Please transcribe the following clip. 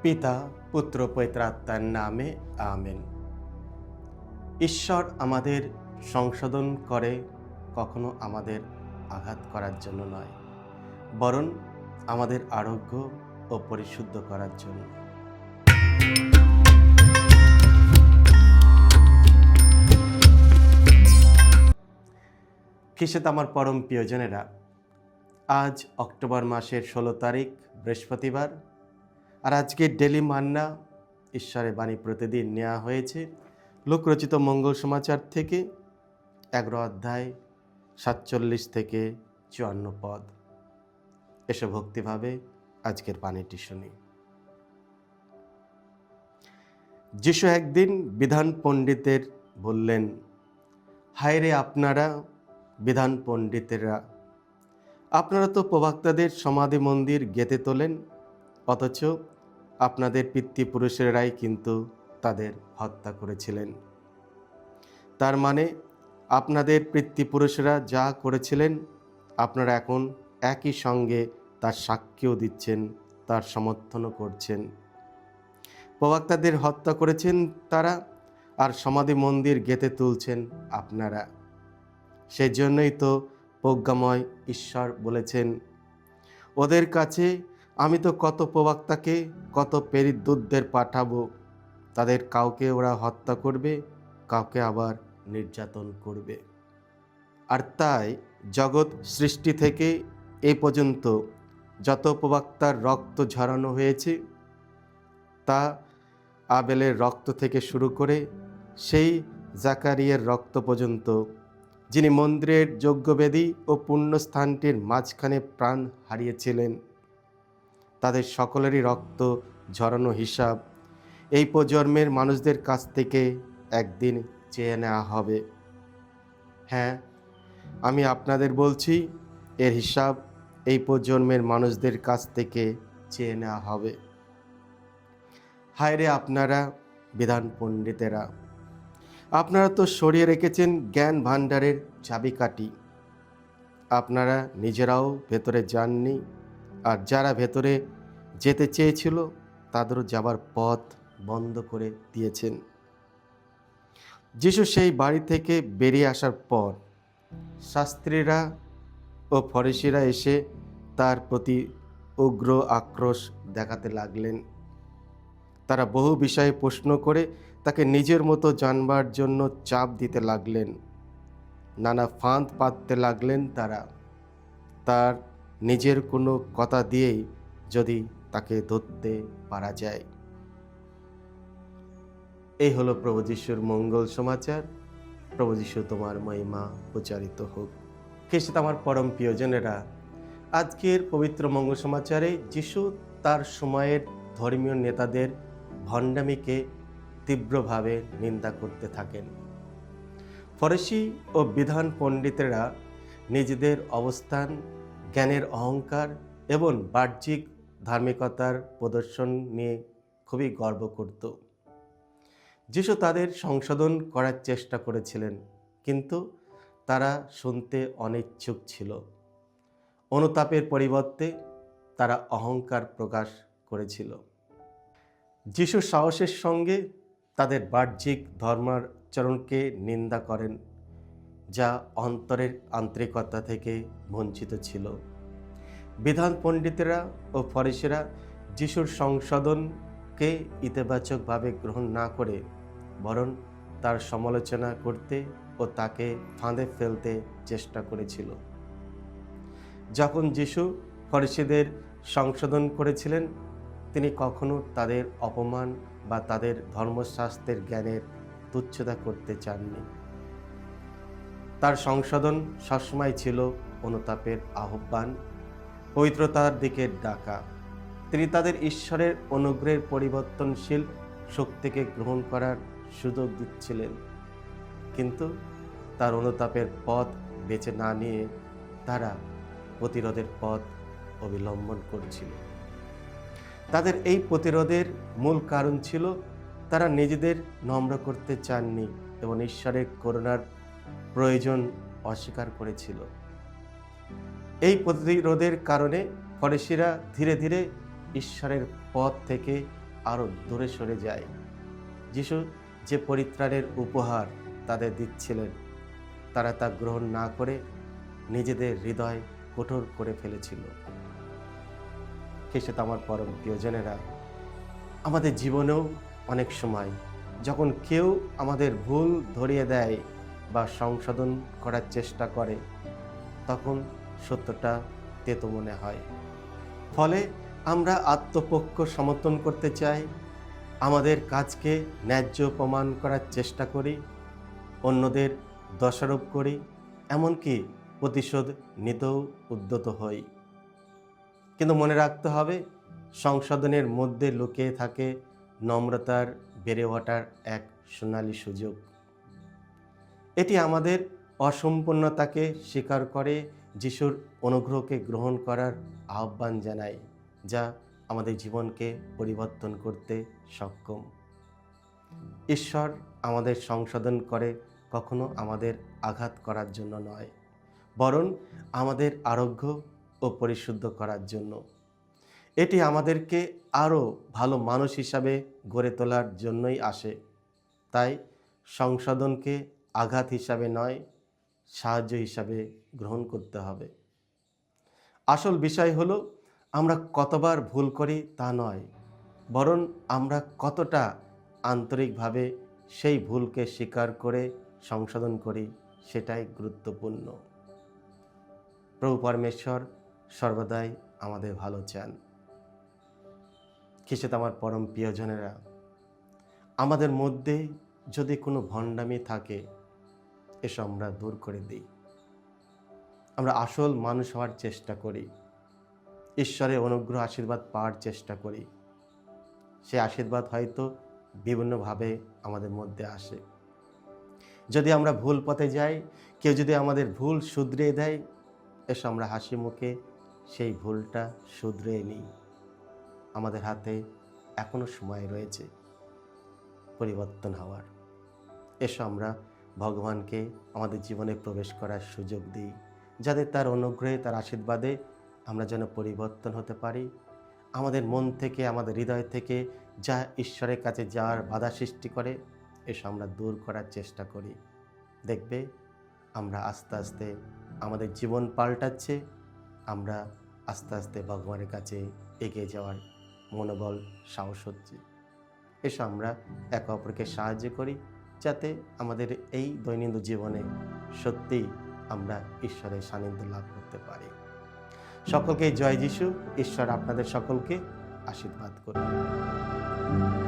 পিতা পুত্র পবিত্র আত্মার নামে আমেন। ঈশ্বর আমাদের সংশোধন করে কখনো আমাদের আঘাত করার জন্য নয়, বরং আমাদের আরোগ্য ও পরিশুদ্ধ করার জন্য। খ্রিস্টে আমার পরম প্রিয়জনেরা, আজ অক্টোবর মাসের 16 তারিখ বৃহস্পতিবার, আর আজকে ডেলি মান্না ঈশ্বরের বাণী প্রতিদিন নেওয়া হয়েছে লোকরচিত মঙ্গল সমাচার থেকে 11 অধ্যায় 47 থেকে 54 পদ। এসো ভক্তিভাবে আজকের বাণীটি শুনি। যিশু একদিন বিধান পণ্ডিতের বললেন, হায় রে আপনারা বিধান পণ্ডিতেরা, আপনারা তো প্রবক্তাদের সমাধি মন্দির গেঁথে তোলেন, অথচ আপনাদের পিতৃপুরুষেরাই কিন্তু তাদের হত্যা করেছিলেন। তার মানে আপনাদের পিতৃপুরুষেরা যা করেছিলেন আপনারা এখন একই সঙ্গে তার সাক্ষ্যও দিচ্ছেন, তার সমর্থনও করছেন। প্রবক্তাদের হত্যা করেছেন তারা, আর সমাধি মন্দির গেঁথে তুলছেন আপনারা। সেজন্যই তো প্রজ্ঞাময় ঈশ্বর বলেছেন, ওদের কাছে আমি তো কত প্রবক্তাকে, কত প্রেরিতদূতদের পাঠাবো, তাদের কাউকে ওরা হত্যা করবে, কাউকে আবার নির্যাতন করবে। আর তাই জগৎ সৃষ্টি থেকে এই পর্যন্ত যত প্রবক্তার রক্ত ঝরানো হয়েছে, তা আবেলের রক্ত থেকে শুরু করে সেই জাকারিয়ার রক্ত পর্যন্ত, যিনি মন্দিরের যজ্ঞবেদী ও পুণ্যস্থানটির মাঝখানে প্রাণ হারিয়েছিলেন, তাদের সকলেরই রক্ত ঝরানো হিসাব এই প্রজন্মের মানুষদের কাছ থেকে একদিন চেয়ে নেওয়া হবে। হ্যাঁ, আমি আপনাদের বলছি, এর হিসাব এই প্রজন্মের মানুষদের কাছ থেকে চেয়ে নেওয়া হবে। হায় রে আপনারা বিধান পণ্ডিতেরা, আপনারা তো সরিয়ে রেখেছেন জ্ঞান ভাণ্ডারের চাবিকাঠি। আপনারা নিজেরাও ভেতরে যাননি, আর যারা ভেতরে যেতে চেয়েছিল তাদেরও যাবার পথ বন্ধ করে দিয়েছেন। যিশু সেই বাড়ি থেকে বেরিয়ে আসার পর শাস্ত্রীরা ও ফরিসিরা এসে তার প্রতি উগ্র আক্রোশ দেখাতে লাগলেন। তারা বহু বিষয়ে প্রশ্ন করে তাকে নিজের মতো জানবার জন্য চাপ দিতে লাগলেন। নানা ফাঁদ পাততে লাগলেন তারা, তার নিজের কোনো কথা দিয়েই যদি তাকে ধরতে পারা যায়। এই হলো প্রভু যিশুর মঙ্গল সমাচার। প্রভু যিশু তোমার মহিমা প্রচারিত হোক। খ্রিস্ট আমার পরম প্রিয়জনেরা, আজকের পবিত্র মঙ্গল সমাচারে যিশু তার সময়ের ধর্মীয় নেতাদের ভণ্ডামিকে তীব্রভাবে নিন্দা করতে থাকেন। ফরিসি ও বিধান পণ্ডিতেরা নিজেদের অবস্থান, জ্ঞানের অহংকার এবং বাহ্যিক ধার্মিকতার প্রদর্শন নিয়ে খুবই গর্ব করত। যিশু তাদের সংশোধন করার চেষ্টা করেছিলেন, কিন্তু তারা শুনতে অনিচ্ছুক ছিল। অনুতাপের পরিবর্তে তারা অহংকার প্রকাশ করেছিল। যিশু সাহসের সঙ্গে তাদের বাহ্যিক ধর্মাচরণকে নিন্দা করেন, যা অন্তরের আন্তরিকতা থেকে বঞ্চিত ছিল। বিধান পণ্ডিতেরা ও ফরিসিরা যিশুর সংশোধনকে ইতিবাচকভাবে গ্রহণ না করে বরং তার সমালোচনা করতে ও তাকে ফাঁদে ফেলতে চেষ্টা করেছিল। যখন যিশু ফরিসিদের সংশোধন করেছিলেন, তিনি কখনো তাদের অপমান বা তাদের ধর্মশাস্ত্রের জ্ঞানের তুচ্ছতা করতে চাননি। তার সংশোধন সবসময় ছিল অনুতাপের আহ্বান, পবিত্রতার দিকে ডাকা। তিনি তাদের ঈশ্বরের অনুগ্রহের পরিবর্তনশীল শক্তিকে গ্রহণ করার সুযোগ দিচ্ছিলেন, কিন্তু তার অনুতাপের পথ বেছে না নিয়ে তারা প্রতিরোধের পথ অবলম্বন করছিল। তাদের এই প্রতিরোধের মূল কারণ ছিল তারা নিজেদের নম্র করতে চাননি এবং ঈশ্বরের করুণার প্রয়োজন অস্বীকার করেছিল। এই প্রতিরোধের কারণে ফরিসিরা ধীরে ধীরে ঈশ্বরের পথ থেকে আরও দূরে সরে যায়। যিশু যে পরিত্রাণের উপহার তাদের দিচ্ছিলেন, তারা তা গ্রহণ না করে নিজেদের হৃদয় কঠোর করে ফেলেছিল। খ্রিস্টে আমার পরম প্রিয়জনেরা, আমাদের জীবনেও অনেক সময় যখন কেউ আমাদের ভুল ধরিয়ে দেয় বা সংশোধন করার চেষ্টা করে, তখন সত্যটা তেতো মনে হয়। ফলে আমরা আত্মপক্ষ সমর্থন করতে চাই, আমাদের কাজকে ন্যায্য প্রমাণ করার চেষ্টা করি, অন্যদের দোষারোপ করি, এমনকি প্রতিশোধ নিতেও উদ্যত হই। কিন্তু মনে রাখতে হবে, সংশোধনের মধ্যে লুকিয়ে থাকে নম্রতার বেড়ে ওঠার এক সোনালী সুযোগ। এটি আমাদের অসম্পূর্ণতাকে স্বীকার করে যিশুর অনুগ্রহকে গ্রহণ করার আহ্বান জানায়, যা আমাদের জীবনকে পরিবর্তন করতে সক্ষম। ঈশ্বর আমাদের সংশোধন করে কখনো আমাদের আঘাত করার জন্য নয়, বরং আমাদের আরোগ্য ও পরিশুদ্ধ করার জন্য। এটি আমাদেরকে আরও ভালো মানুষ হিসাবে গড়ে তোলার জন্যই আসে। তাই সংশোধনকে আঘাত হিসাবে নয়, সাহায্য হিসাবে গ্রহণ করতে হবে। আসল বিষয় হলো, আমরা কতবার ভুল করি তা নয়, বরং আমরা কতটা আন্তরিকভাবে সেই ভুলকে স্বীকার করে সংশোধন করি, সেটাই গুরুত্বপূর্ণ। প্রভু পরমেশ্বর সর্বদাই আমাদের ভালো চান। খ্রিস্টে আমার পরম প্রিয়জনেরা, আমাদের মধ্যে যদি কোনো ভণ্ডামি থাকে, এসব আমরা দূর করে দিই। আমরা আসল মানুষ হওয়ার চেষ্টা করি, ঈশ্বরের অনুগ্রহ আশীর্বাদ পাওয়ার চেষ্টা করি। সেই আশীর্বাদ হয়তো বিভিন্নভাবে আমাদের মধ্যে আসে। যদি আমরা ভুল পথে যাই, কেউ যদি আমাদের ভুল শুধরিয়ে দেয়, এসব আমরা হাসি মুখে সেই ভুলটা শুধরিয়ে নিই। আমাদের হাতে এখনো সময় রয়েছে পরিবর্তন হওয়ার। এসব আমরা ভগবানকে আমাদের জীবনে প্রবেশ করার সুযোগ দিই, যাতে তার অনুগ্রহে, তার আশীর্বাদে আমরা যেন পরিবর্তন হতে পারি। আমাদের মন থেকে, আমাদের হৃদয় থেকে যা ঈশ্বরের কাছে যাওয়ার বাধা সৃষ্টি করে, এসব আমরা দূর করার চেষ্টা করি। দেখবে আমরা আস্তে আস্তে আমাদের জীবন পাল্টাচ্ছে, আমরা আস্তে আস্তে ভগবানের কাছে এগিয়ে যাওয়ার মনোবল, সাহস হচ্ছে। এসব আমরা একে অপরকে সাহায্য করি, যাতে আমাদের এই দৈনন্দিন জীবনে সত্যিই আমরা ঈশ্বরের সান্নিধ্য লাভ করতে পারি। সকলকে জয় যিশু। ঈশ্বর আপনাদের সকলকে আশীর্বাদ করুন।